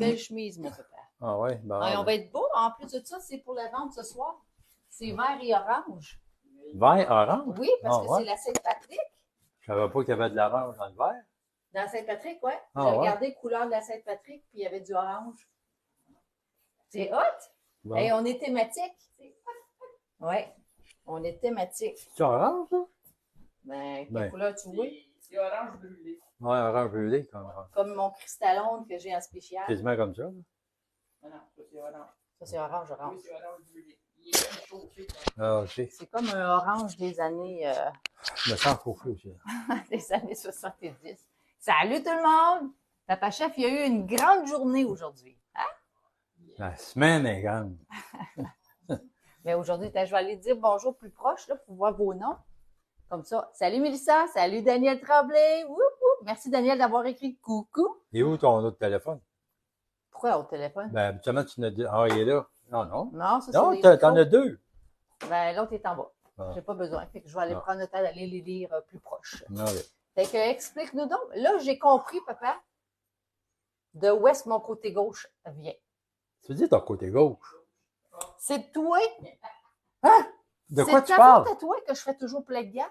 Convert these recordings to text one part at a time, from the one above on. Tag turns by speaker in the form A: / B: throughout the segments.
A: belle chemise, mon papa.
B: Ah ouais, bon.
A: Ah, et on va être beau. En plus de ça, c'est pour la vente ce soir. C'est vert et orange.
B: Vert, orange?
A: Oui, parce
B: Ah
A: que
B: ouais?
A: c'est la Saint-Patrick.
B: Je savais pas qu'il y avait de l'orange dans le vert.
A: Dans la Saint-Patrick, ouais.
B: Ah,
A: J'ai
B: ouais.
A: regardé couleur de la Saint-Patrick, puis il y avait du orange. C'est hot.
B: Bon.
A: Et on est thématique. Oui, on est thématique.
B: C'est orange, ça?
A: Ben, quelle
B: Ben.
A: couleur tu veux?
C: C'est orange brûlé.
B: Ouais, orange brûlé,
A: Comme mon cristallone que j'ai en spécial.
B: quasiment comme ça.
C: Ah non, ça c'est orange.
A: Ça, c'est orange,
C: Oui,
A: orange.
C: c'est orange brûlé. Il est bien chauffé.
B: Ah, ok.
A: C'est comme un orange des années,
B: Je me sens chauffé aussi.
A: des années 70. Salut tout le monde! Papa Chef, il y a eu une grande journée aujourd'hui. Hein?
B: La semaine est grande.
A: Mais aujourd'hui, je vais aller dire bonjour plus proche là, pour voir vos noms. Comme ça. Salut Mélissa, salut Daniel Tremblay. Woup, woup. Merci Daniel d'avoir écrit coucou.
B: Et où ton autre téléphone?
A: Pourquoi au téléphone?
B: Ben, habituellement, tu n'as dit, ah, il est là. Non, non.
A: Non, ça c'est
B: Non,
A: les
B: t'en as
A: micros.
B: deux.
A: Ben, l'autre est en bas.
B: Ah.
A: J'ai pas besoin. Fait que je vais aller
B: Ah.
A: prendre le temps d'aller les lire plus proche.
B: Ah, oui.
A: Fait que explique-nous donc. Là, j'ai compris, papa, de où est-ce que mon côté gauche vient.
B: Tu dis ton côté gauche.
A: C'est toi.
B: Hein? De quoi
A: C'est
B: tu
A: ta
B: parles?
A: faute à toi que je fais toujours plein de gaffes.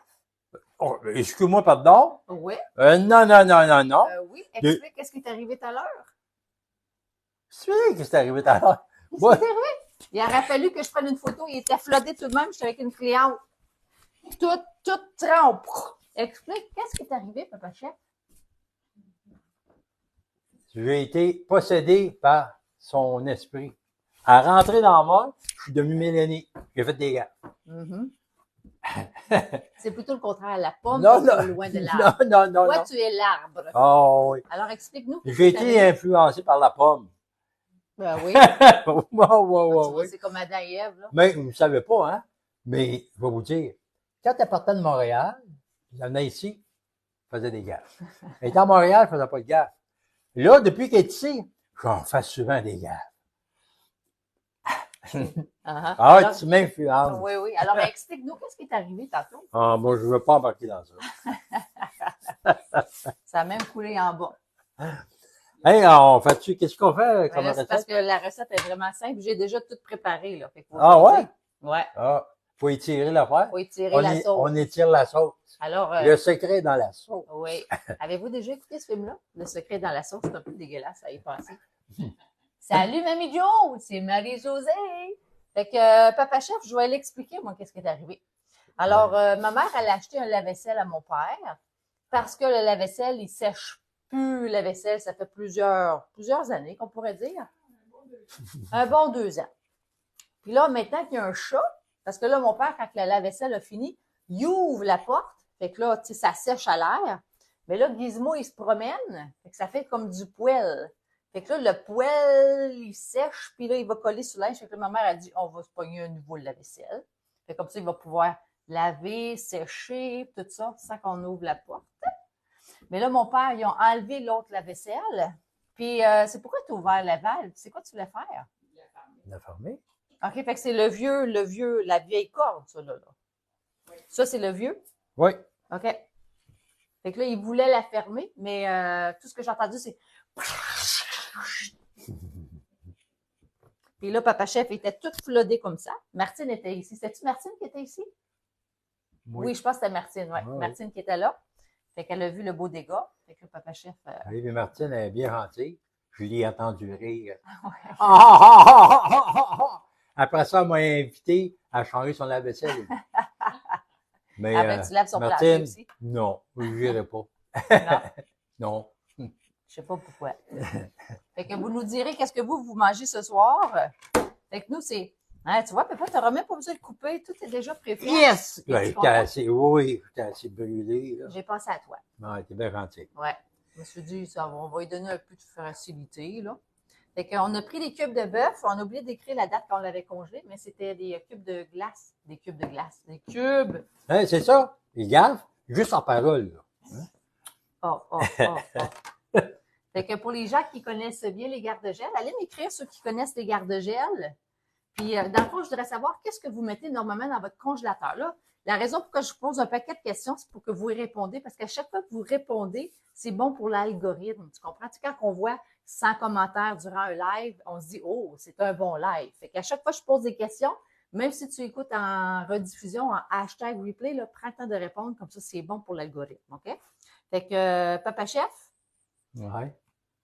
B: Oh, excuse-moi, pardon?
A: Oui.
B: Non, non, non, non, non.
A: Oui. Explique qu'est-ce qui est arrivé tout à l'heure.
B: Tu sais que c'est arrivé tout à l'heure.
A: Qu'est-ce
B: Ouais.
A: qui est arrivé? Il aurait fallu que je prenne une photo. Il était flotté tout de même. J'étais avec une cliente. Toute trempe. Explique, qu'est-ce qui est arrivé, papa chef?
B: J'ai été possédé par son esprit. À rentrer dans moi, je suis devenu Mélanie. J'ai fait des gars.
A: Mhm. C'est plutôt le contraire. La pomme
B: Non,
A: est
B: non.
A: loin de l'arbre.
B: Non, non, non,
A: Toi,
B: non.
A: tu es l'arbre.
B: Oh, oui.
A: Alors, explique-nous. qu'est-ce
B: J'ai
A: qui est
B: été
A: arrivé.
B: influencé par la pomme.
A: Ben oui.
B: Ouais, ouais,
A: Tu
B: ouais,
A: vois,
B: ouais.
A: c'est comme Adam et Ève, là.
B: Mais vous ne savez pas, hein? Mais je vais vous dire, quand elle partait de Montréal, elle venait ici, elle faisait des gaffes. Elle était à Montréal, elle faisait pas de gaffes. Là, depuis qu'elle est ici, j'en fais souvent des gaffes.
A: Ah,
B: Ah,
A: alors,
B: tu m'influences.
A: oui, oui. Alors, explique-nous qu'est-ce qui est arrivé tantôt.
B: Ah, moi, je veux pas embarquer dans ça.
A: Ça a même coulé en bas.
B: Hey, on fait-tu, qu'est-ce qu'on fait
A: Mais
B: comme
A: là, c'est parce
B: recette?
A: que la recette est vraiment simple. J'ai déjà tout préparé, là. Fait que
B: Ah, ouais?
A: Ouais.
B: Ah, faut étirer l'affaire.
A: Faut étirer la sauce.
B: On étire la sauce.
A: Alors,
B: Le secret est dans la sauce.
A: oui. Avez-vous déjà écouté ce film-là? Le secret dans la sauce, c'est un peu dégueulasse à y penser. Salut, Mamie Jo! C'est Marie-Josée! Fait que, Papa Chef, je vais l'expliquer, moi, qu'est-ce qui est arrivé. Alors, ma mère, elle a acheté un lave-vaisselle à mon père parce que le lave-vaisselle, il sèche plus la vaisselle. Ça fait plusieurs années, qu'on pourrait dire. Un bon 2 ans. Puis là, maintenant qu'il y a un chat, parce que là, mon père, quand le lave-vaisselle a fini, il ouvre la porte. Fait que là, tu sais, ça sèche à l'air. Mais là, Gizmo, il se promène. Fait que ça fait comme du poêle. Fait que là, le poêle, il sèche, puis là, il va coller sur linge. Fait que là, ma mère a dit, on va se pogner un nouveau lave-vaisselle. Fait que comme ça, il va pouvoir laver, sécher, tout ça, sans qu'on ouvre la porte. Mais là, mon père, ils ont enlevé l'autre lave-vaisselle. Puis, c'est pourquoi tu as ouvert la valve? C'est quoi tu voulais faire?
B: La fermer?
A: OK, fait que c'est la vieille corde, ça, là. Ça, c'est le vieux?
B: Oui.
A: OK. Fait que là, il voulait la fermer, mais tout ce que j'ai entendu, c'est... Puis là, Papa Chef était tout flotté comme ça. Martine était ici. C'était-tu Martine qui était ici? Oui, je pense que c'était Martine, ouais.
B: Ah, oui.
A: Martine qui était là. Fait qu'elle a vu le beau dégât. Fait que Papa Chef...
B: Oui, mais Martine elle est bien gentille. Je l'ai entendu rire.
A: ouais.
B: Après ça, elle m'a invité à changer son lave-vaisselle. Mais,
A: Après, tu laves son plancher
B: Martine,
A: aussi.
B: non, je n'irai pas.
A: Non,
B: Non.
A: je sais pas pourquoi. Fait que vous nous direz qu'est-ce que vous mangez ce soir. Fait que nous, c'est... Hein, tu vois, Papa, tu n'auras même pas besoin de couper. Tout est déjà préfait.
B: Yes!
A: Es-tu
B: Ouais, j'étais
A: content?
B: assez, oui, j'étais assez brûlé. Là.
A: J'ai pensé à toi.
B: Non, t'es bien gentil.
A: Ouais. Je me suis dit, ça, on va lui donner un peu de facilité, là. Fait qu'on a pris des cubes de bœuf. On a oublié d'écrire la date qu'on l'avait congelé, mais c'était des cubes de glace. Des cubes de glace. Des cubes.
B: Hein, c'est ça? Les gaffes, juste en parole. Là.
A: Oh. Fait que pour les gens qui connaissent bien les garde-gel, allez m'écrire ceux qui connaissent les garde-gel. Puis, dans le fond, je voudrais savoir qu'est-ce que vous mettez normalement dans votre congélateur. Là, la raison pour laquelle je vous pose un paquet de questions, c'est pour que vous y répondez, parce qu'à chaque fois que vous répondez, c'est bon pour l'algorithme. Tu comprends? Tu sais, quand on voit 100 commentaires durant un live, on se dit, oh, c'est un bon live. Fait qu'à chaque fois que je pose des questions, même si tu écoutes en rediffusion, en hashtag replay, là, prends le temps de répondre, comme ça, c'est bon pour l'algorithme, OK? Fait que, Papa Chef,
B: Ouais.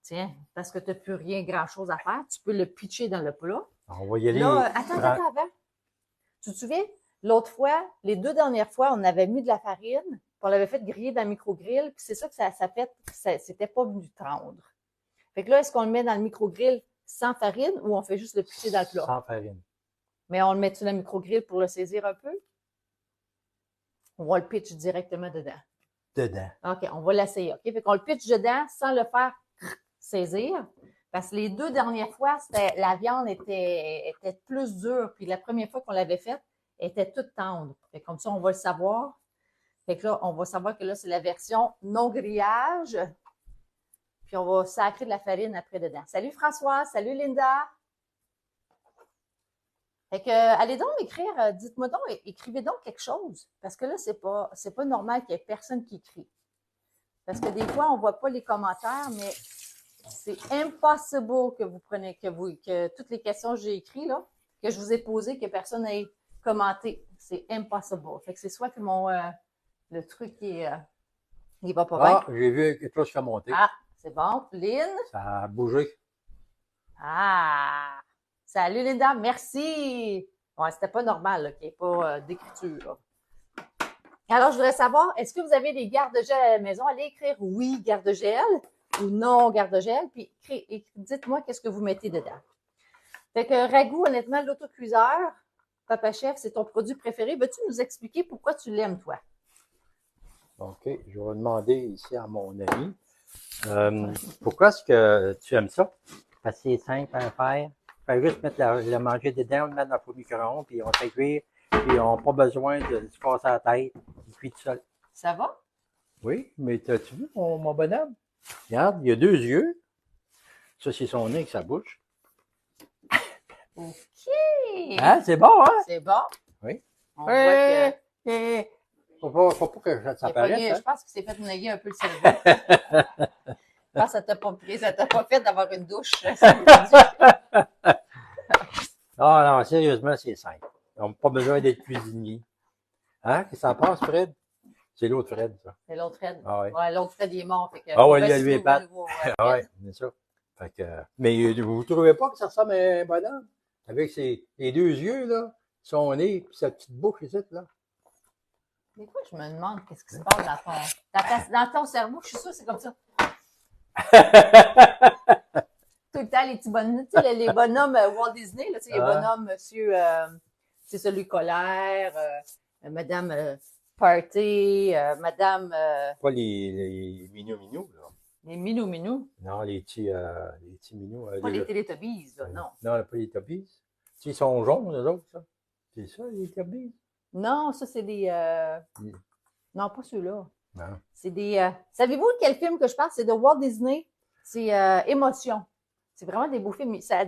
A: tiens, parce que tu n'as plus rien grand-chose à faire, tu peux le pitcher dans le plat.
B: On va y aller.
A: Là, attends, avant. Tu te souviens? L'autre fois, les 2 dernières fois, on avait mis de la farine, puis on l'avait fait griller dans le micro-grill, puis c'est ça que ça fait, c'était pas venu tendre. Fait que là, est-ce qu'on le met dans le micro-grill sans farine ou on fait juste le pitcher dans le plat?
B: Sans farine.
A: Mais on le met-tu dans le micro-grill pour le saisir un peu? On va le pitch directement dedans.
B: Dedans.
A: OK, on va l'essayer. OK? Fait qu'on le pitch dedans sans le faire saisir. Parce que les 2 dernières fois, la viande était plus dure. Puis la première fois qu'on l'avait faite, elle était toute tendre. Fait que comme ça, on va le savoir. Fait que là, on va savoir que là, c'est la version non grillage. Puis on va sacrer de la farine après dedans. Salut François, salut Linda. Fait que, allez donc m'écrire, dites-moi donc, écrivez donc quelque chose. Parce que là, c'est pas normal qu'il y ait personne qui écrit. Parce que des fois, on voit pas les commentaires, mais c'est impossible que vous preniez, que toutes les questions que j'ai écrites, là, que je vous ai posées, que personne n'ait commenté. C'est impossible. Fait que c'est soit que le truc, il va pas bien.
B: Ah, j'ai vu quelque chose qui a monté.
A: Ah, c'est bon. Lynn.
B: Ça a bougé.
A: Ah! Salut Linda, merci! Ouais, c'était pas normal, là, qu'il n'y ait pas d'écriture. Là. Alors, je voudrais savoir, est-ce que vous avez des garde-gel à la maison? Allez écrire oui, garde-gel ou non, garde-gel, puis dites-moi qu'est-ce que vous mettez dedans. Fait que ragoût, honnêtement, l'autocuiseur, Papa Chef, c'est ton produit préféré. Veux-tu nous expliquer pourquoi tu l'aimes, toi?
B: OK. Je vais demander ici à mon ami. Pourquoi est-ce que tu aimes ça? Parce que c'est simple à faire. Il faut juste mettre le manger dedans, on le met dans le micro-ondes, puis on fait cuire, puis on n'a pas besoin de se casser la tête. Il cuit tout seul.
A: Ça va?
B: Oui, mais t'as-tu vu mon bonhomme? Regarde, il a 2 yeux. Ça, c'est son nez avec sa bouche.
A: OK!
B: Hein? C'est bon, hein?
A: C'est bon?
B: Oui.
A: On voit que...
B: Faut pas que ça apparaisse.
A: Je pense qu'il s'est fait naguer un peu le cerveau. Je pense que ça t'a pas fait d'avoir une douche.
B: Ah non, sérieusement, c'est simple. On n'a pas besoin d'être cuisinier. Hein? Qu'est-ce que ça passe, Fred? C'est l'autre Fred, ça.
A: C'est l'autre Fred.
B: Ah ouais.
A: Ouais, l'autre Fred, il est mort. Fait que,
B: Ah ouais, lui est patte. Ah
A: ouais.
B: ouais, c'est ça. Fait que, mais vous ne trouvez pas que ça ressemble à un bonhomme? Avec les 2 yeux, là, son nez, et sa petite bouche ici, là.
A: Des fois, je me demande qu'est-ce qui se passe dans ton cerveau. Je suis sûre que c'est comme ça. Tout le temps, les petits bonhommes, tu sais, les bonhommes Walt Disney, là, tu sais, les bonhommes, monsieur, c'est celui colère, madame Party, madame...
B: Pas les minou-minou, là.
A: les minou-minou.
B: Non, les petits minous.
A: Pas les Télétubbies, là, non.
B: Non, pas les Tubbies. Ils sont jaunes, eux autres, ça. C'est ça, les Tubbies?
A: Non, ça, c'est des... Non, pas ceux-là.
B: Non.
A: C'est des... Savez-vous de quel film que je parle? C'est de Walt Disney. C'est Émotion. C'est vraiment des beaux films. Ça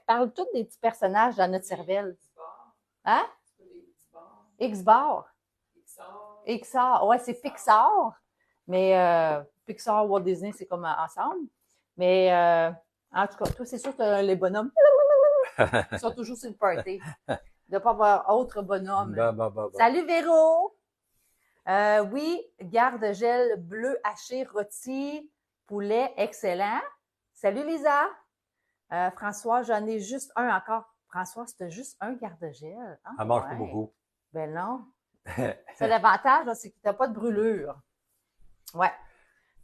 A: parle tous des petits personnages dans notre cervelle. Hein? X-Bar. Pixar. Ouais, c'est Pixar. Mais Pixar, Walt Disney, c'est comme ensemble. Mais en tout cas, toi, c'est sûr que les bonhommes ils sont toujours sur le party. Il ne doit pas avoir autre bonhomme.
B: Bon.
A: Salut Véro! Oui, garde-gel bleu haché rôti, poulet, excellent. Salut Lisa! François, j'en ai juste un encore. François, c'était juste un garde-gel. Ah,
B: Elle mange pas beaucoup.
A: Ben non. C'est l'avantage, là, c'est que tu n'as pas de brûlure. Ouais.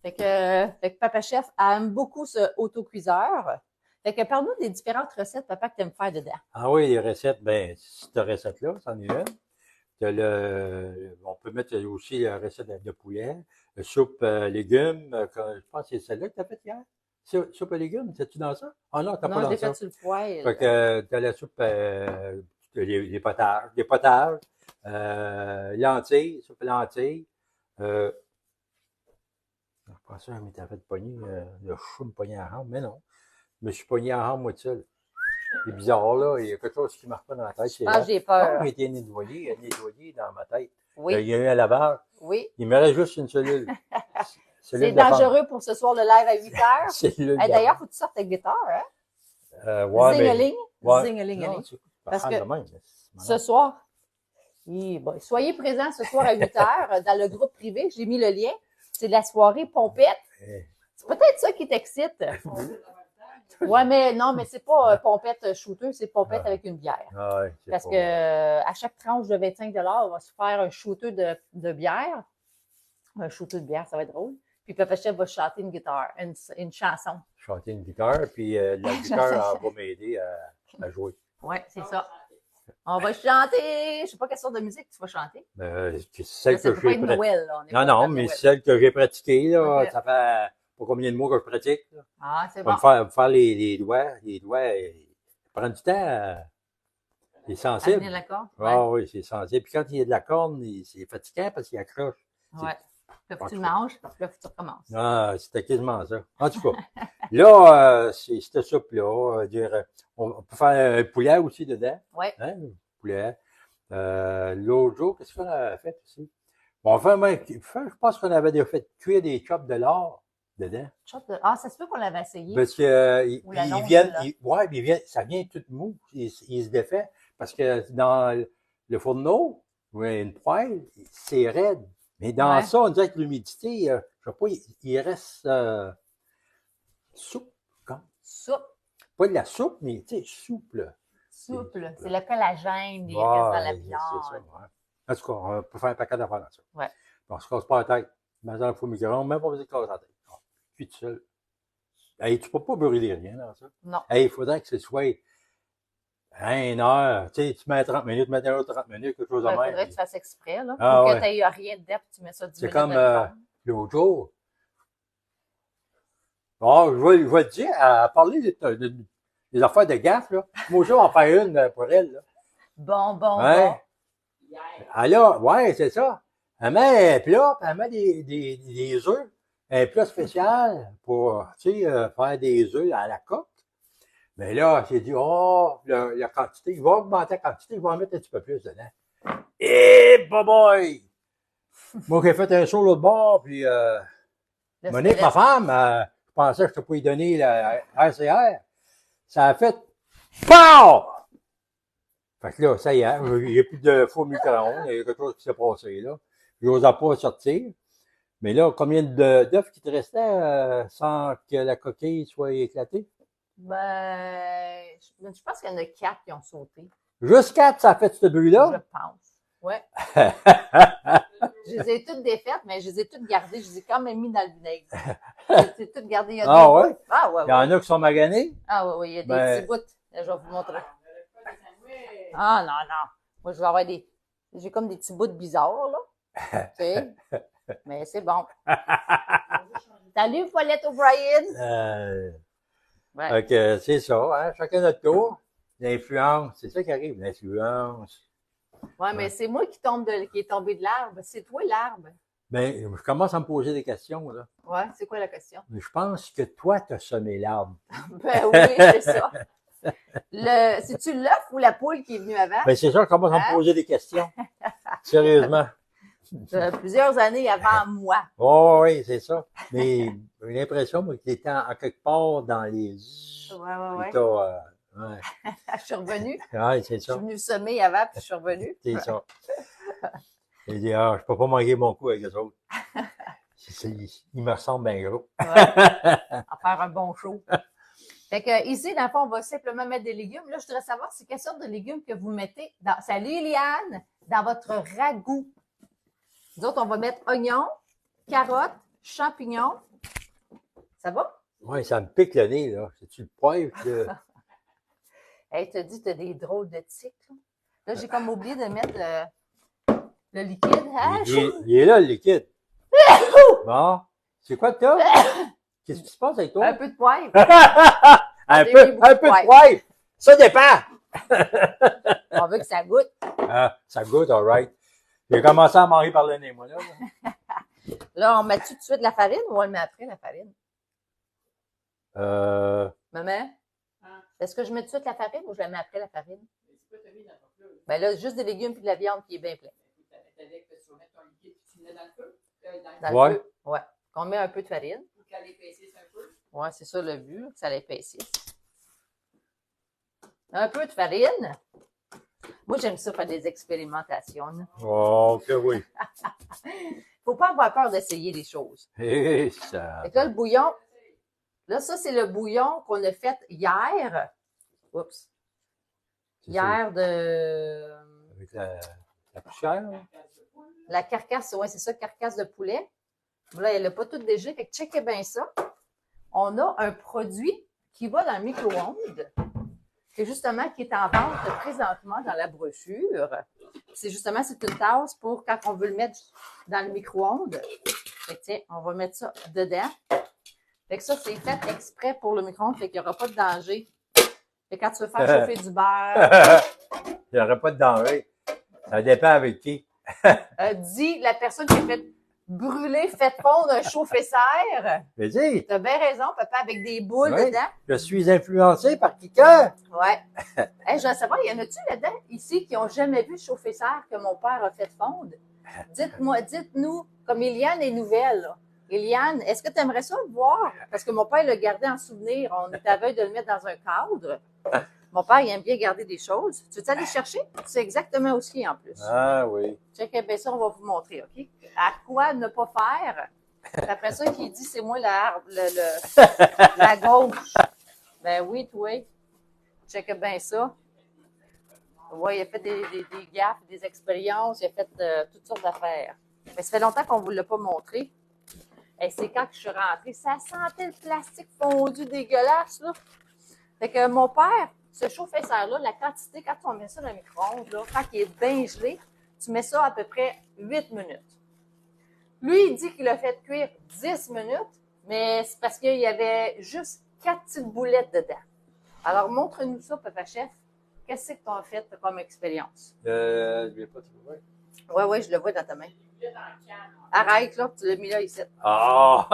A: Fait que Papa Chef aime beaucoup ce autocuiseur. Fait que parle-nous des différentes recettes, papa, que tu aimes faire dedans.
B: Ah oui, les recettes, ben, cette recette-là, c'en est une. On peut mettre aussi la recette de poulet, soupe légumes, je pense que c'est celle-là que tu as faite hier. Soupe à légumes, c'est-tu dans ça? Ah non, t'as pas dans ça.
A: Non, je l'ai fait sur le poêle.
B: Fait que t'as la soupe, les potages, lentilles, soupe à lentilles. Je pensais que je m'étais fait pogner, le chou me pognait à la hampe, mais non. Je me suis pogné à la hampe, moi, tout seul. C'est bizarre, là. Il y a quelque chose qui ne marche pas dans la tête.
A: Ah, j'ai peur.
B: J'ai été nettoyé dans ma tête.
A: Oui.
B: Il y a eu un lavage.
A: Oui.
B: Il me reste juste une cellule.
A: C'est dangereux pour ce soir le live à 8 heures.
B: Cellule
A: D'ailleurs, faut que tu sortes ta guitare, hein?
B: ouais,
A: Zing-a-ling.
B: ouais.
A: Zing-a-ling-a-ling.
B: Non, tu
A: Parce
B: prendre
A: que
B: de même,
A: ce soir, soyez présents ce soir à 8 heures dans le groupe privé. J'ai mis le lien. C'est la soirée pompette. C'est peut-être ça qui t'excite. Ouais, mais non, mais c'est pas pompette shooter, c'est pompette avec une bière.
B: Ah ouais,
A: Parce que à chaque tranche de 25 $, on va se faire un shooter de bière. Un shooter de bière, ça va être drôle. Puis Papa Chef va chanter une guitare, une chanson.
B: Chanter une guitare, puis la guitare va m'aider à jouer.
A: Oui, c'est ça. On va chanter. Je sais pas quelle sorte de musique tu vas chanter.
B: Celle
A: Ça
B: que
A: peut pas
B: j'ai
A: être Noël, là. On est
B: Non,
A: pas
B: non,
A: dans
B: mais
A: Noël.
B: celle que j'ai pratiquée, là,
A: Ok.
B: ça fait pas combien de mois que je pratique. Là.
A: Ah, c'est
B: On va
A: bon.
B: me faire les doigts. Les doigts, ça prend du temps. C'est sensible.
A: Amener l'accord. Ouais.
B: Ah oui, c'est sensible. Puis quand il y a de la corne, c'est fatigant parce qu'il accroche.
A: Ouais. Puis là, tu le manges, puis là, tu recommences.
B: Ah, c'était quasiment ça. En tout cas, là, c'est cette soupe-là. On peut faire un poulet aussi dedans.
A: Ouais.
B: Hein, un poulet. L'autre jour, qu'est-ce qu'on a fait aussi? Bon, je pense qu'on avait déjà fait cuire des chops de lard dedans.
A: Ah, ça se peut qu'on l'avait essayé.
B: Parce que
A: Ou la
B: ils
A: longe,
B: viennent,
A: là.
B: ouais, mais ça vient tout mou. Il se défait. Parce que dans le fourneau, ouais, une poêle, c'est raide. Mais dans
A: Ouais.
B: ça, on dirait que l'humidité, je sais pas, il reste soupe.
A: Soupe.
B: Pas de la soupe, mais tu sais, souple.
A: Souple. C'est le collagène, il
B: Ouais,
A: reste dans la
B: c'est ça,
A: viande.
B: ouais. En tout cas, on peut faire un paquet d'affaires dans ça.
A: Ouais.
B: On se casse pas la tête. Mais dans le four micro-ondes, même pas besoin de casser la tête. Puis tout seul. Hey, tu peux pas brûler rien dans ça.
A: Non.
B: Hey, il faudrait que ce soit à 1 heure. Tu sais, tu mets 30 minutes, maintenant 30 minutes, quelque chose de
A: Il
B: même.
A: faudrait que tu fasses exprès, là.
B: Ah,
A: Pour que
B: ouais.
A: tu n'aies rien dedans, puis tu mets ça 10
B: C'est
A: minutes
B: comme
A: dans le fond.
B: l'autre jour. Oh, je vais te dire, à parler des affaires de gaffe, là. Moi, je vais en faire une pour elle, là.
A: Bon.
B: Ouais.
C: Hier,
B: Alors, ouais, c'est ça. Elle met un plat, puis elle met des œufs. Un plat spécial pour, tu sais, faire des œufs à la coque. Mais là, j'ai dit, oh, la quantité, il va augmenter la quantité, il va en mettre un petit peu plus dedans. Eh, boy! Moi, j'ai fait un saut l'autre bord, puis
A: Le
B: Monique, ma
A: squelette.
B: femme, je pensais que je ne pouvais lui donner la RCR. Ça a fait POW! Fait que là, ça y est, il n'y a plus de four micro-ondes, il y a quelque chose qui s'est passé là. Je n'osais pas sortir. Mais là, combien d'œufs qui te restait sans que la coquille soit éclatée?
A: Ben, je pense qu'il y en a 4 qui ont sauté.
B: Juste 4, ça a fait ce
A: Je
B: bruit-là?
A: pense. Ouais. Je les ai toutes défaites, mais je les ai toutes gardées. Je les ai quand même mis dans le vinaigre. Je les ai toutes gardées. Il y a
B: Ah
A: des
B: ouais?
A: bouts. Ah ouais,
B: Il y en a qui sont maganés?
A: Ah ouais, il y a des
B: Ben-
A: petits bouts. Là, je vais vous montrer.
C: on n'avait pas de sandwich.
A: Ah non. Moi, je vais avoir des... J'ai comme des petits bouts bizarres, là. Tu sais? Mais c'est bon. Salut, Paulette O'Brien! Ouais.
B: Fait que c'est ça, hein? Chacun notre tour. L'influence, c'est ça qui arrive, l'influence.
A: Ouais, mais c'est moi qui est tombé de l'arbre. C'est toi l'arbre.
B: Ben, je commence à me poser des questions, là.
A: Ouais, c'est quoi la question?
B: Mais je pense que toi, tu as semé l'arbre.
A: Ben oui, c'est ça. C'est-tu l'œuf ou la poule qui est venue avant?
B: Ben, c'est ça, je commence à me
A: Hein?
B: poser des questions. Sérieusement.
A: Plusieurs années avant moi.
B: Oh, oui, c'est ça. Mais j'ai l'impression moi, qu'il était en quelque part dans les...
A: Ouais.
B: Ouais,
A: Je suis revenue.
B: ouais, c'est
A: Je suis
B: ça.
A: venue semer avant, puis je suis revenue.
B: C'est ça. J'ai dit, je peux pas manquer mon coup avec eux autres. Ils me ressemblent bien gros.
A: Ouais. À faire un bon show. Fait que ici, dans le fond, on va simplement mettre des légumes. Là, je voudrais savoir c'est quelle sorte de légumes que vous mettez dans. Salut Eliane! Dans votre ragoût. Nous autres, on va mettre oignons, carottes, champignons. Ça va?
B: Ouais, ça me pique le nez, là. C'est-tu le poivre?
A: Hey, t'as dit, t'as des drôles de tics, là. Là, j'ai comme oublié de mettre le liquide. Ah,
B: Il est là, le liquide. Bon. C'est quoi que t'as? Qu'est-ce qui se passe avec toi?
A: un peu de poivre.
B: un
A: J'ai
B: peu
A: mis beaucoup de
B: de poivre. Ça dépend.
A: On veut que ça goûte.
B: Ça goûte, all right. J'ai commencé à manger par le nez, moi, là.
A: Là, on met tout de suite la farine ou on le met après, la farine? Maman?
C: Hein?
A: Est-ce que je mets tout de suite la farine ou je la mets après la farine?
C: Mais c'est quoi t'as mis dans ton plat?
A: Ben là, juste des légumes et de la viande qui est bien plein.
C: T'avais que tu vas mettre ton liquide, puis tu le mets dans le feu?
A: Dans
B: Ouais.
A: le feu. Ouais. qu'on met un peu de farine.
C: Pour qu'elle épaississe un peu.
A: Ouais, c'est ça le but, que ça l'épaississe. Un peu de farine. Moi, j'aime ça faire des expérimentations. Là.
B: Oh, que oui.
A: Faut pas avoir peur d'essayer des choses.
B: Et ça.
A: Fait que là, le bouillon, là, ça, c'est le bouillon qu'on a fait hier. Oups.
B: C'est
A: Hier de
B: Avec la poussière. Là.
A: la carcasse, ouais, c'est ça, carcasse de poulet. Là, elle n'a pas tout dégelé. Fait que checkez bien ça. On a un produit qui va dans le micro-ondes. C'est justement qui est en vente présentement dans la brochure. C'est justement, c'est une tasse pour quand on veut le mettre dans le micro-ondes. Fait que tiens, on va mettre ça dedans. Fait que ça, c'est fait exprès pour le micro-ondes, fait qu'il n'y aura pas de danger. Fait que quand tu veux faire chauffer du beurre,
B: Il n'y aurait pas de danger. Ça dépend avec qui.
A: dis la personne qui a fait brûler, fait fondre un chauffe-serre.
B: Mais dis,
A: T'as bien raison, papa, avec des boules
B: Oui.
A: dedans.
B: je suis influencé par quelqu'un.
A: Ouais. Hey, je veux savoir, y en a-tu là-dedans, ici, qui n'ont jamais vu le chauffe-serre que mon père a fait fondre? Dites-nous, comme Eliane est nouvelle, là. Eliane, est-ce que tu aimerais ça le voir? Parce que mon père l'a gardé en souvenir. On est à veille de le mettre dans un cadre. Mon père, il aime bien garder des choses. Tu veux aller chercher? Tu sais exactement où il est en plus.
B: Ah oui.
A: Check bien ça, on va vous montrer, OK? À quoi ne pas faire? Après ça, qui dit c'est moi la gauche. Ben oui, toi. Check bien ça. Oui, il a fait des gaffes, des expériences, il a fait toutes sortes d'affaires. Mais ça fait longtemps qu'on ne vous l'a pas montré. Et c'est quand que je suis rentrée, ça sentait le plastique fondu dégueulasse, là. Fait que mon père, ce chauffe-serre-là, la quantité, quand on met ça dans le micro-ondes, là, quand il est bien gelé, tu mets ça à peu près 8 minutes. Lui, il dit qu'il a fait cuire 10 minutes, mais c'est parce qu'il y avait juste 4 petites boulettes dedans. Alors, montre-nous ça, Papa Chef. Qu'est-ce que tu as fait comme expérience?
B: Je ne l'ai pas trouvé.
A: Oui, je le vois dans ta main.
C: Il est dans le canne.
A: Arrête, là, tu l'as mis là, ici.
B: Ah!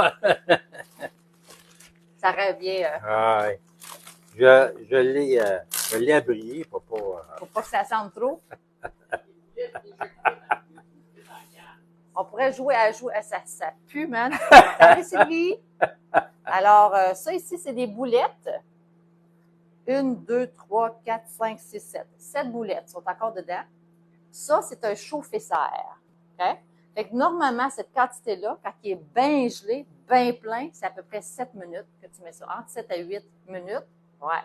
A: Ça revient.
B: Ah, ouais. Je l'ai abrié pour pas.
A: Faut pas que ça sente trop. On pourrait jouer à ça pue, man. Salut, Sylvie. Alors, ça ici, c'est des boulettes. 1, 2, 3, 4, 5, 6, 7. 7 boulettes sont encore dedans. Ça, c'est un chauffe-serre. OK? Fait que normalement, cette quantité-là, quand il est bien gelé, bien plein, c'est à peu près 7 minutes que tu mets ça. Entre 7 à 8 minutes. Ouais.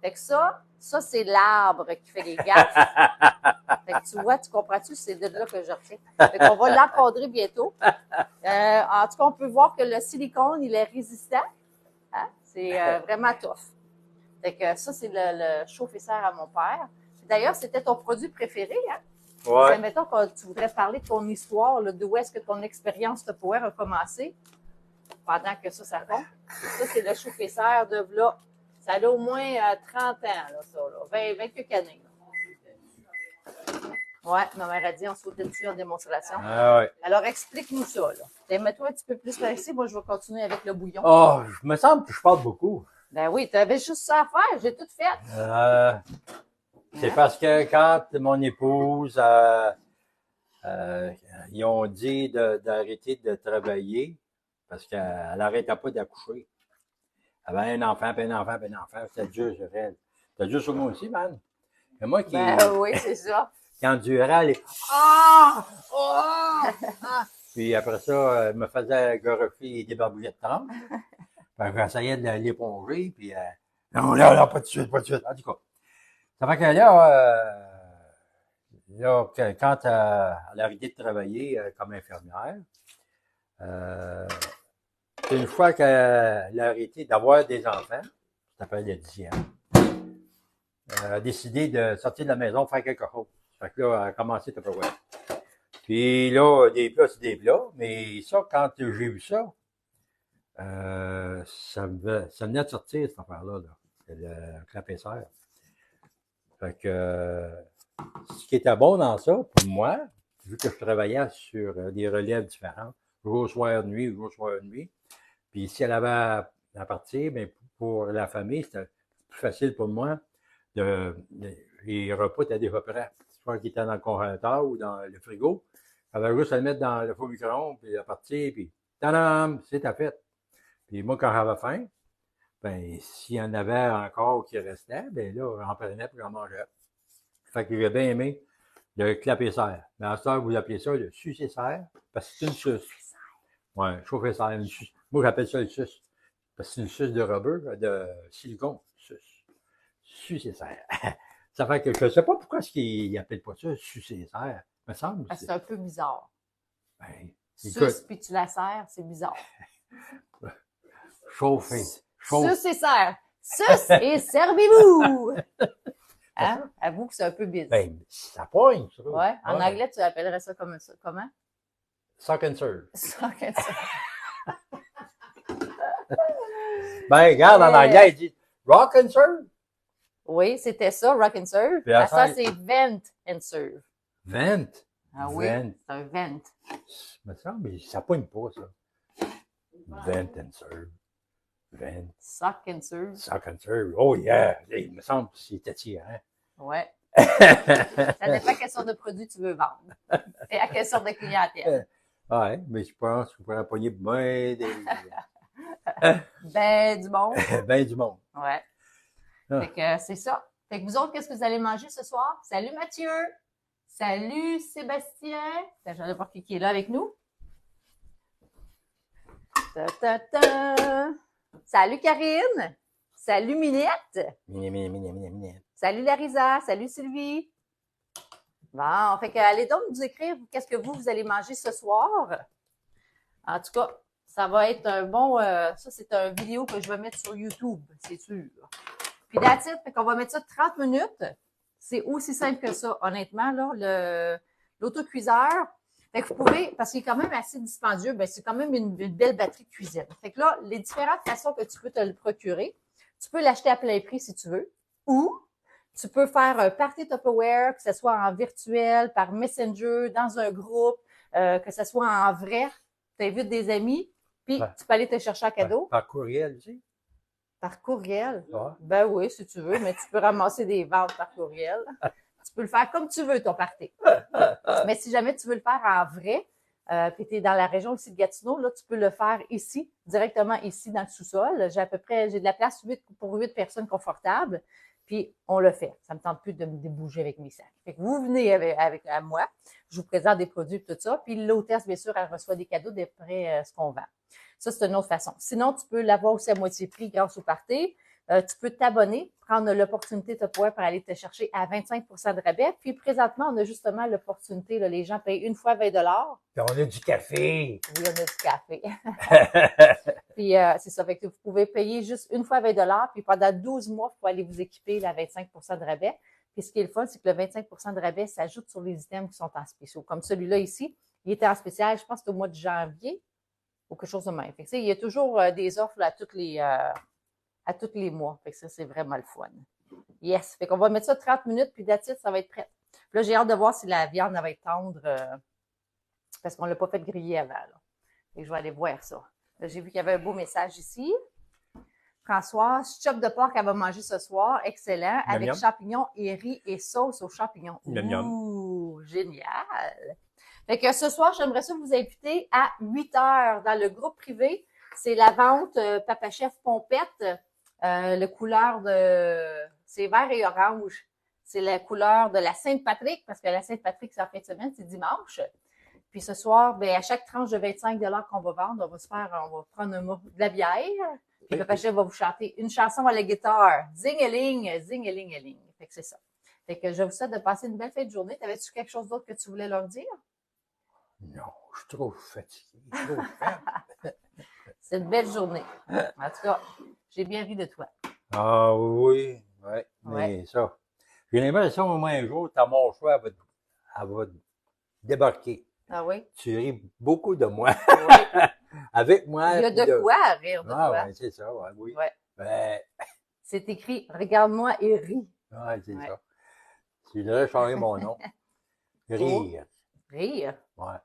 A: Fait que ça c'est l'arbre qui fait les gaffes. Fait que tu vois, tu comprends-tu? C'est de là que je retiens. Fait qu'on va l'encadrer bientôt. En tout cas, on peut voir que le silicone, il est résistant. Hein? C'est vraiment tough. Fait que ça, c'est le chauffe-serre à mon père. D'ailleurs, c'était ton produit préféré, hein?
B: Ouais.
A: Mettons que tu voudrais parler de ton histoire, d'où est-ce que ton expérience de power a commencé pendant que ça compte. Ça, c'est le chauffe-serre de là. Ça a au moins 30 ans, là, ça, là. 20 quelques années. Oui, ma mère a dit, on sautait dessus en démonstration.
B: Ah ouais.
A: Alors, explique-nous ça, là. Mets-toi un petit peu plus par ici. Moi, je vais continuer avec le bouillon.
B: Oh, je me semble que je parle beaucoup.
A: Ben oui, tu avais juste ça à faire. J'ai tout fait.
B: C'est parce que quand mon épouse, ils ont dit d'arrêter de travailler parce qu'elle n'arrêtait pas d'accoucher. Elle avait un enfant, puis un enfant, puis un enfant. C'était dur sur elle. C'était dur sur moi aussi, man. Mais moi qui
A: Oui, c'est ça.
B: endurait les ah! Puis après ça, elle me faisait goroffer des barbouillettes de tranche. Puis j'essayais de l'éponger, puis non, là, pas de suite, pas de suite. En tout cas. Ça fait que là, quand elle a arrêté de travailler comme infirmière, une fois qu'elle a arrêté d'avoir des enfants, ça s'appelle le 10e, elle a décidé de sortir de la maison, faire quelque chose. Fait que là, elle a commencé à faire. Puis là, des plats, c'est des plats, mais ça, quand j'ai vu ça, ça venait de sortir, cette affaire-là, là. C'est le clapet-serre. Fait que, ce qui était bon dans ça, pour moi, vu que je travaillais sur des relèves différentes, jour, soir, nuit, jour, soir, nuit, puis si elle avait à partir, bien, pour la famille, c'était plus facile pour moi les repas étaient déjà prêts. Soit qu'ils étaient dans le congélateur ou dans le frigo. Elle avait juste à le mettre dans le four micro-ondes, puis à partir, puis Tadam! C'est ta fête. Puis moi, quand j'avais faim, ben, s'il y en avait encore qui restait, ben là, j'en prenais puis j'en mangeais. Fait que j'ai bien aimé le clapet-serre. Mais à ce temps, vous appelez ça le sucé-serre, parce que c'est une suce. Ouais, chauffer-serre, une suce. Moi, j'appelle ça le suce. Parce que c'est une suce de rubber, de silicone. Suce. Sucé-serre. Ça fait que je ne sais pas pourquoi est-ce qu'ils n'appellent pas ça sucé-serre. Me semble.
A: Parce que c'est un peu bizarre.
B: Ben,
A: Suce,
B: écoute,
A: puis tu la serres, c'est bizarre.
B: chauffer.
A: Suce et serre. Suce et servez-vous! Hein? Avoue que c'est un peu bizarre.
B: Ben, ça pogne, ça.
A: Ouais. En anglais, tu appellerais ça comme ça. Comment?
B: Suck and serve.
A: Ça, comme ça.
B: Ben, regarde, en anglais, il dit rock and serve.
A: Oui, c'était ça, rock and serve.
B: Puis à
A: Ça,
B: faire-
A: c'est vent and serve.
B: Vent.
A: Ah oui,
B: Vent.
A: c'est un vent.
B: Me semble, mais ça pogne pas, ça. Vent and serve. Vent.
A: Suck and serve.
B: Suck and serve. Oh yeah. Il me semble que c'est attirant.
A: Ouais. Ça dépend quelle sorte de produit tu veux vendre. Et à quelle sorte de clientèle.
B: Ouais, mais je pense que vous pourrez pogner ben
A: Ben, du monde.
B: ben du monde.
A: Ouais.
B: Ah.
A: Fait que c'est ça. Fait que vous autres, qu'est-ce que vous allez manger ce soir? Salut Mathieu! Salut Sébastien! J'en ai pas qui est là avec nous. Ta, ta, ta. Salut Karine! Salut Minette!
B: Mini.
A: Salut Larisa! Salut Sylvie! Bon, fait que allez donc nous écrire qu'est-ce que vous allez manger ce soir. En tout cas, ça va être un bon... ça, c'est une vidéo que je vais mettre sur YouTube, c'est sûr. Puis that's it, fait qu'on va mettre ça 30 minutes. C'est aussi simple que ça, honnêtement, là, l'autocuiseur. Fait que vous pouvez, parce qu'il est quand même assez dispendieux, ben c'est quand même une belle batterie de cuisine. Fait que là, les différentes façons que tu peux te le procurer, tu peux l'acheter à plein prix si tu veux, ou tu peux faire un party Tupperware, que ce soit en virtuel, par Messenger, dans un groupe, que ce soit en vrai. Tu invites des amis, puis
B: Ouais.
A: tu peux aller te chercher un cadeau.
B: Par courriel aussi.
A: Par courriel?
B: Ouais.
A: Ben oui, si tu veux, mais tu peux ramasser des ventes par courriel. Tu peux le faire comme tu veux, ton party. Mais si jamais tu veux le faire en vrai, puis tu es dans la région ici de Gatineau, là, tu peux le faire ici, directement ici dans le sous-sol. J'ai de la place pour 8 personnes confortables, puis on le fait. Ça me tente plus de me débouger avec mes sacs. Fait que vous venez à moi, je vous présente des produits et tout ça, puis l'hôtesse, bien sûr, elle reçoit des cadeaux d'après ce qu'on vend. Ça, c'est une autre façon. Sinon, tu peux l'avoir aussi à moitié prix grâce au party. Tu peux t'abonner, prendre l'opportunité de pouvoir pour aller te chercher à 25 de rabais. Puis présentement, on a justement l'opportunité, là, les gens payent une fois 20 $.
B: Puis on a du café.
A: Oui, on a du café. Puis c'est ça, fait que vous pouvez payer juste une fois 20 $, puis pendant 12 mois, vous pouvez aller vous équiper là, à 25 de rabais. Puis ce qui est le fun, c'est que le 25 de rabais s'ajoute sur les items qui sont en spéciaux. Comme celui-là ici, il était en spécial, je pense que c'était au mois de janvier ou quelque chose de même. Fait que, il y a toujours des offres là, à tous les mois. Fait que ça, c'est vraiment le fun. Yes. Fait qu'on va mettre ça 30 minutes, puis that's it, ça va être prêt. Puis là, j'ai hâte de voir si la viande va être tendre, parce qu'on l'a pas fait griller avant. Là. Fait que je vais aller voir ça. Là, j'ai vu qu'il y avait un beau message ici. Françoise, chop de porc qu'elle va manger ce soir. Excellent.
B: Miam,
A: avec
B: miam.
A: champignons et riz et sauce aux champignons.
B: Miam, miam.
A: Ouh, génial. Fait que ce soir, j'aimerais ça vous inviter à 8 heures dans le groupe privé. C'est la vente Papa Chef Pompette. Le couleur c'est vert et orange. C'est la couleur de la Sainte-Patrick, parce que la Sainte-Patrick, c'est en fin de semaine, c'est dimanche. Puis ce soir, ben, à chaque tranche de 25 $ qu'on va vendre, on va prendre de la bière. Puis Papa Chef va vous chanter une chanson à la guitare. Zing-a-ling, zing-a-ling-a-ling. Fait que c'est ça. Fait que je vous souhaite de passer une belle fin de journée. T'avais-tu quelque chose d'autre que tu voulais leur dire?
B: Non, je suis trop fatigué. Trop faible.
A: C'est une belle journée. En tout cas, j'ai bien ri de toi.
B: Ah oui, ouais, mais
A: Ouais.
B: ça. J'ai l'impression au moins un jour, ta mon choix elle va débarquer.
A: Ah oui?
B: Tu ris beaucoup de moi.
A: Oui.
B: Avec moi.
A: Il y a
B: puis
A: de quoi à rire de
B: Ah
A: toi.
B: ouais, c'est ça, ouais, oui.
A: Ouais.
B: Ben,
A: C'est écrit « Regarde-moi et ris
B: ouais, c'est
A: Ouais.
B: ça. Tu devrais changer mon nom. Rire. ».
A: Rire.
B: Ouais.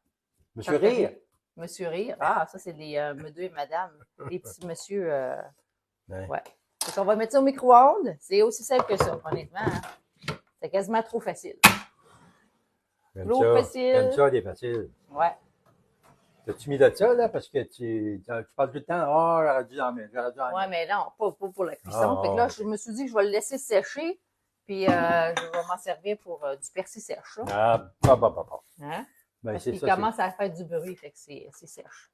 B: Monsieur
A: Ça fait
B: Rire.
A: rire. Monsieur Rire. Ah, ça, c'est les monsieur et madame. Les petits monsieur.
B: Ouais.
A: Ouais. Donc, on va mettre ça au micro-ondes. C'est aussi simple que ça, honnêtement. Hein. C'est quasiment trop facile.
B: J'aime
A: Trop
B: ça.
A: facile.
B: J'aime ça, des faciles.
A: Ouais.
B: T'as-tu mis de ça, là? Parce que tu parles tout le temps, oh, j'aurais dû en mettre, j'aurais dû en
A: Ouais,
B: mettre.
A: mais non, pas pour la cuisson.
B: Ah,
A: Fait que là,
B: ok.
A: je me suis dit que je vais le laisser sécher, puis je vais m'en servir pour du persil sèche, là.
B: Ah, bah.
A: Hein?
B: Ben,
A: Parce
B: c'est
A: qu'il
B: ça, c'est.
A: commence à faire du bruit, fait que c'est sèche.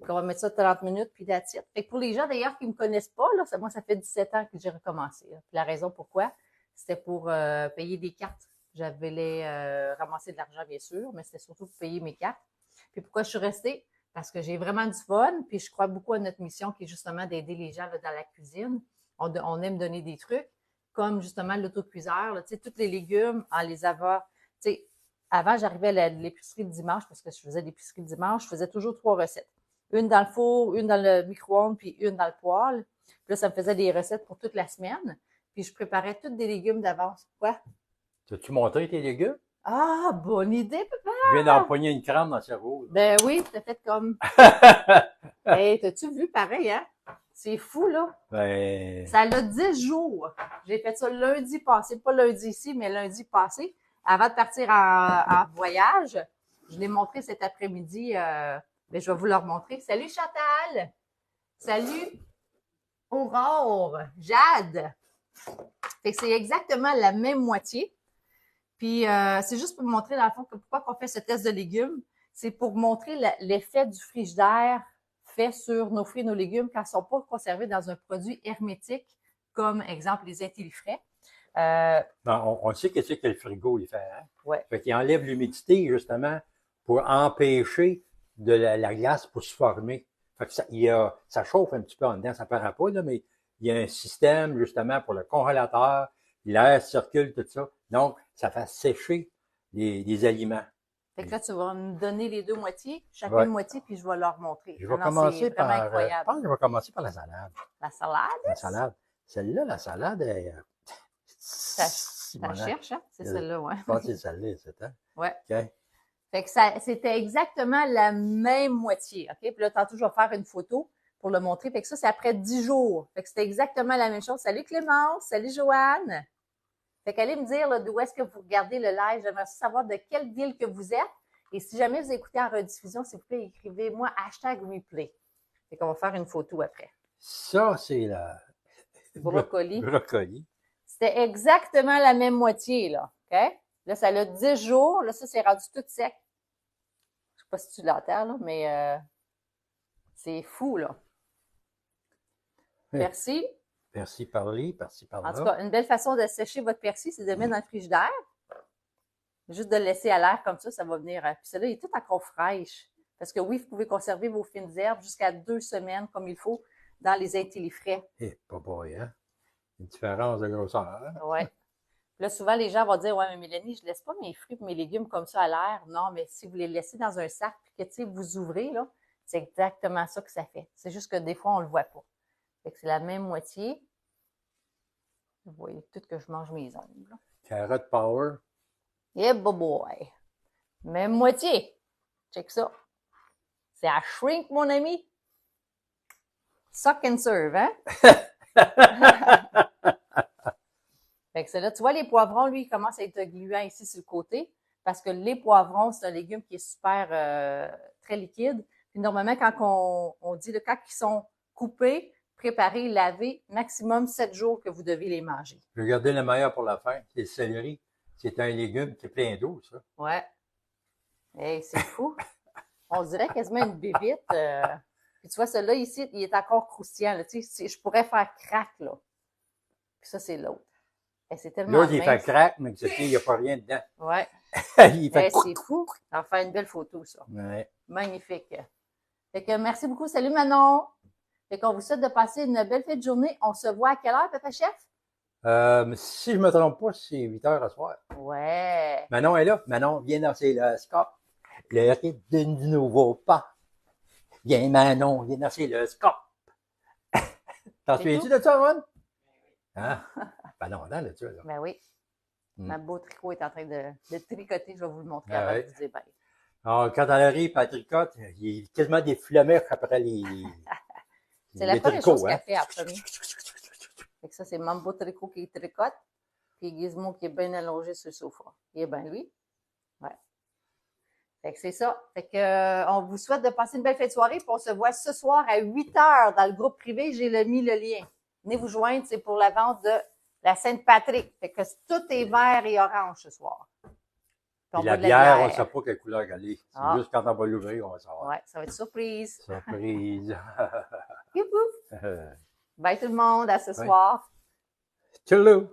A: Donc, on va mettre ça 30 minutes, puis that's it. Fait que pour les gens, d'ailleurs, qui me connaissent pas, là, moi, ça fait 17 ans que j'ai recommencé, là. Puis la raison pourquoi, c'était pour payer des cartes. J'avais ramasser de l'argent, bien sûr, mais c'était surtout pour payer mes cartes. Puis pourquoi je suis restée? Parce que j'ai vraiment du fun, puis je crois beaucoup à notre mission qui est justement d'aider les gens là, dans la cuisine. On aime donner des trucs, comme justement l'autocuiseur, là, tu sais, tous les légumes, en les avoir, tu sais, avant, j'arrivais à l'épicerie le dimanche, parce que je faisais l'épicerie le dimanche, je faisais toujours 3 recettes. Une dans le four, une dans le micro-ondes, puis une dans le poêle. Puis là, ça me faisait des recettes pour toute la semaine. Puis je préparais toutes des légumes d'avance. Quoi?
B: T'as-tu montré tes légumes?
A: Ah, bonne idée, papa!
B: Je viens d'empoigner une crème dans le cerveau.
A: Ben oui, t'as fait comme... Hey, t'as-tu vu pareil, hein? C'est fou, là.
B: Ben,
A: Ça a 10 jours. J'ai fait ça lundi passé, pas lundi ici, mais lundi passé, avant de partir en voyage. Je l'ai montré cet après-midi. Mais je vais vous le remontrer. Salut Chantal! Salut Aurore! Jade! Fait que c'est exactement la même moitié. Puis c'est juste pour montrer, dans le fond, que pourquoi on fait ce test de légumes. C'est pour montrer l'effet du frigidaire fait sur nos fruits et nos légumes quand ils ne sont pas conservés dans un produit hermétique, comme, exemple, les intellifrais.
B: ben, on sait qu'est-ce que le frigo, il fait, hein?
A: Ouais.
B: Fait qu'il enlève l'humidité, justement, pour empêcher de la glace pour se former. Fait que ça chauffe un petit peu en dedans, ça paraît pas, là, mais il y a un système, justement, pour le congélateur, l'air circule, tout ça. Donc, ça fait sécher les aliments.
A: Fait que là, tu vas me donner les 2 moitiés, chacune
B: Ouais.
A: moitié, puis je vais leur montrer.
B: Je vais
A: Ah non,
B: commencer
A: c'est vraiment
B: par, je
A: incroyable.
B: pense que je vais commencer par la salade.
A: La salade,
B: La salade. Celle-là, la salade est,
A: ça cherche, hein? C'est celle-là, ouais.
B: Je pense que c'est celle-là, c'est ça.
A: Ouais.
B: OK.
A: Fait que c'était exactement la même moitié, OK? Puis là, tantôt, je vais faire une photo pour le montrer. Fait que ça, c'est après 10 jours. Fait que c'était exactement la même chose. Salut Clémence! Salut Joanne! Fait qu'allez me dire, là, d'où est-ce que vous regardez le live. J'aimerais savoir de quelle ville que vous êtes. Et si jamais vous écoutez en rediffusion, s'il vous plaît, écrivez-moi #replay. Fait qu'on va faire une photo après.
B: Ça, c'est la
A: Brocoli.
B: brocoli.
A: C'était exactement la même moitié, là. OK? Là, ça a 10 jours. Là, ça, c'est rendu tout sec. Je sais pas si tu l'entends, là, mais c'est fou, là.
B: Oui.
A: Persil.
B: Persil par-là, persil par-là.
A: En tout cas, une belle façon de sécher votre persil, c'est de le mettre dans le frigidaire. Juste de le laisser à l'air comme ça va venir. Puis celle-là, il est tout encore fraîche. Parce que oui, vous pouvez conserver vos fines herbes jusqu'à 2 semaines, comme il faut, dans les intellifrais.
B: Eh, pas boy, hein? Une différence de grosseur. Hein?
A: Ouais. Là, souvent, les gens vont dire, ouais, mais Mélanie, je laisse pas mes fruits et mes légumes comme ça à l'air. Non, mais si vous les laissez dans un sac, puis que, tu sais, vous ouvrez, là, c'est exactement ça que ça fait. C'est juste que des fois, on le voit pas. Fait que c'est la même moitié. Vous voyez tout que je mange mes ongles, là.
B: Carotte power.
A: Eh, boy. Même moitié. Check ça. C'est à shrink, mon ami. Suck and serve, hein? Fait que c'est là, tu vois, les poivrons, lui, il commence à être gluant ici sur le côté, parce que les poivrons, c'est un légume qui est super, très liquide. Puis normalement, quand on dit, là, quand ils sont coupés, préparés, lavés, maximum 7 jours que vous devez les manger.
B: Je vais garder le meilleur pour la fin. C'est le céleri. C'est un légume qui est plein d'eau, ça.
A: Ouais. Hey, c'est fou. On dirait quasiment une bébite. Puis tu vois, celui-là ici, il est encore croustillant. Là. Tu sais, je pourrais faire crack, là. Puis ça, c'est l'autre. Et c'est tellement
B: L'autre, il fait
A: mince.
B: crack, mais que il n'y a pas rien dedans.
A: Ouais.
B: Il fait
A: Hey, c'est fou. On va faire une belle photo, ça.
B: Ouais.
A: Magnifique. Fait que merci beaucoup. Salut Manon. Fait qu'on vous souhaite de passer une belle fin de journée. On se voit à quelle heure, Papa Chef?
B: Si je me trompe pas, c'est 8 heures à soir.
A: Ouais.
B: Manon est là. Manon, viens danser le ska. Le rythme du nouveau pas. Viens, Manon, viens danser le ska. T'en souviens-tu de ça, Ron? Hein? Ben non, là, tu vois, là.
A: Ben oui. Ma beau tricot est en train de tricoter. Je vais vous le montrer
B: Ah
A: avant
B: ouais.
A: de vous dire bye.
B: Alors, quand elle arrive, elle tricote, il est quasiment des flamèches après les
A: C'est la
B: les
A: première
B: tricots,
A: chose
B: hein?
A: qu'elle fait en premier. Fait que ça, c'est Mambo Tricot qui tricote. Puis Gizmo qui est bien allongé sur le sofa. Il est bien lui. Ouais. Fait que c'est ça. Fait que, on vous souhaite de passer une belle fête de soirée, puis on se voit ce soir à 8h dans le groupe privé. J'ai mis le lien. Venez vous joindre, c'est pour la vente de la Sainte-Patrick. Fait que tout est vert et orange ce soir. Puis on
B: Puis la
A: boit de
B: bière, on ne sait pas quelle couleur elle est. C'est
A: Ah.
B: juste quand on va l'ouvrir, on va savoir.
A: Ouais, ça va être surprise.
B: Surprise.
A: Youhou! Bye tout le monde, à ce soir.
B: Tchou!